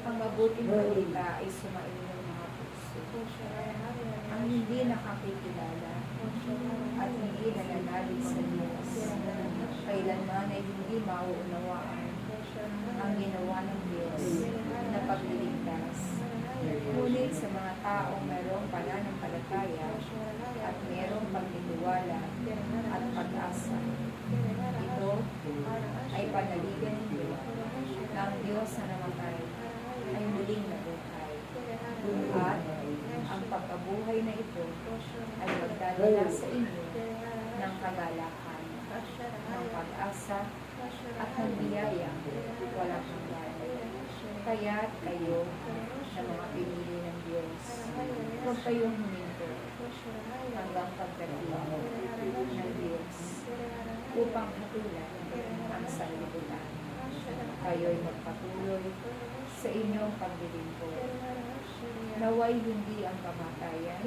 Ang mabuting balita ay sumain ng mga puso. Ang hindi nakakikilala at hindi nananalig sa Diyos, kailanman ay hindi mauunawaan ang ginawa ng Diyos na pagliligtas. Ngunit sa mga taong mayroong pananampalataya at mayroong pagtitiwala at pag-asa, ito ay panaligan ninyo na ang Diyos na namatay ay muling nabuhay. At ang pagkabuhay na ito ay magdadala sa inyo ng kagalakan, ng pag-asa at ng biyayang walang hanggan. Kaya't kayo na mga pinili ng Diyos, huwag kayong huminto hanggang pagdating ng Diyos upang hatulan ang sanlibutan. Kayo'y magpatuloy sa inyong paglilingkod. Naway hindi ang kamatayan,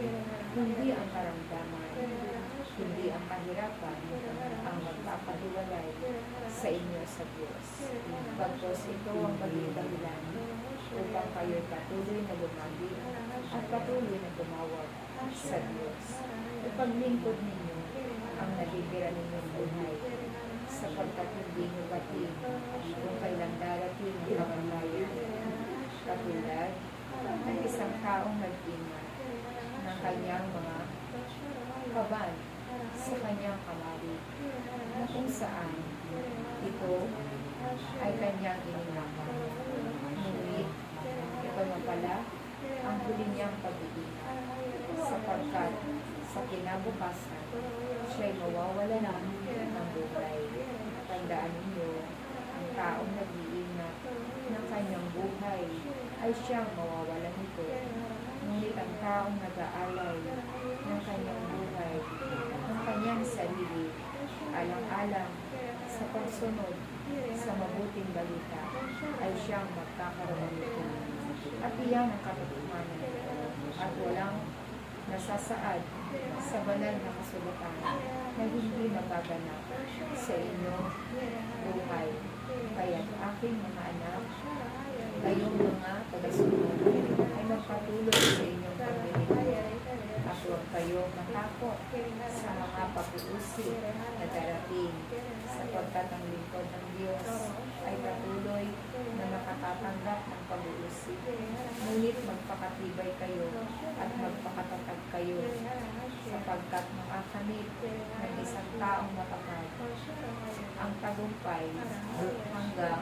hindi ang karamdaman, hindi ang kahirapan ang magpapahiwalay sa inyo sa Diyos. Bagkus ito ang maging dahilan upang kayo'y patuloy na lumagi at patuloy na tumawag sa Diyos. Ipaglingkod ninyo ang nabibira ninyong buhay, sapagkat hindi nyo batid kung kailan darating ang kamatayan. Katulad ng isang taong nag-ingat ng kanyang mga kaban sa kanyang kamari, na kung saan ito ay kanyang ininapan. Ngunit ito na pala ang huli niyang pag-iingat, sapagkat sa kinabukasan siya'y mawawala ng buhay. Tandaan ninyo, ang taong nag-iingat ng kanyang buhay ay siyang mawawalan nito. Ngunit ang taong nag-aalay ng kanyang buhay, ng kanyang sarili, alang-alang sa pagsunod sa mabuting balita, ay siyang magkakaroon nito. At iyan ang katotohanan, at walang nasasaad sa banal na kasulatan na hindi magaganap sa inyong buhay. Kaya't aking mga anak, kayong mga tagasunod ay magpatuloy sa inyong paglilingkod, at huwag kayong matakot sa mga pag-uusi na darating, sapagkat ang lingkod ng Diyos ay patuloy na nakatatanggap ng pag-uusi. Ngunit magpakatibay kayo at magpakatatag kayo, sapagkat makakamit ng isang taong matapat ang tagumpay hanggang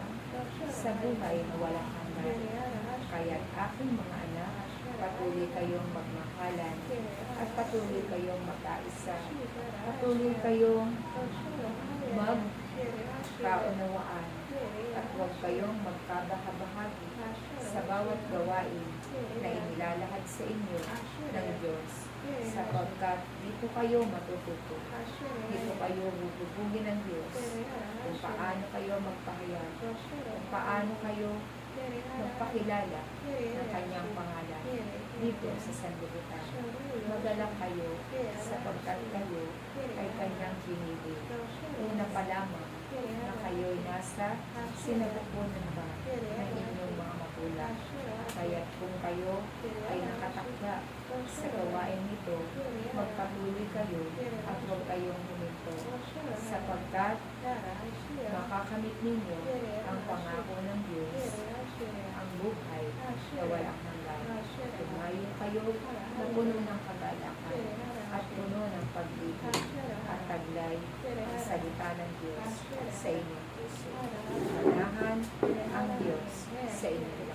sa buhay na walang hanggan. Kaya't aking mga anak, patuloy kayong magmahalan at patuloy kayong magkaisa. Patuloy kayong magkaunawaan at huwag kayong magkabahabahagi sa bawat gawain na inilalahad sa inyo ng Diyos, sapagkat dito kayo matututo. Dito kayo bubugin ng Diyos kung paano kayo magpahayag, kung paano kayo magpakilala ng kanyang pangalan dito sa sanlibutan. Magalak kayo sapagkat kayo ay kanyang pinili. Una pa lamang na kayo'y nasa sinabukunan ba ng inyong mga magulang. Kaya't kung kayo ay nakatakda sa gawain nito, magpatuloy kayo at huwag kayong huminto, sapagkat makakamit ninyo ang pangako ng Diyos, ang buhay na walang hanggan. Tumayo kayo na puno ng kagalakan at puno ng pag-ibig at taglay ang salita ng Diyos sa inyong puso. Manahan ang Diyos sa inyo.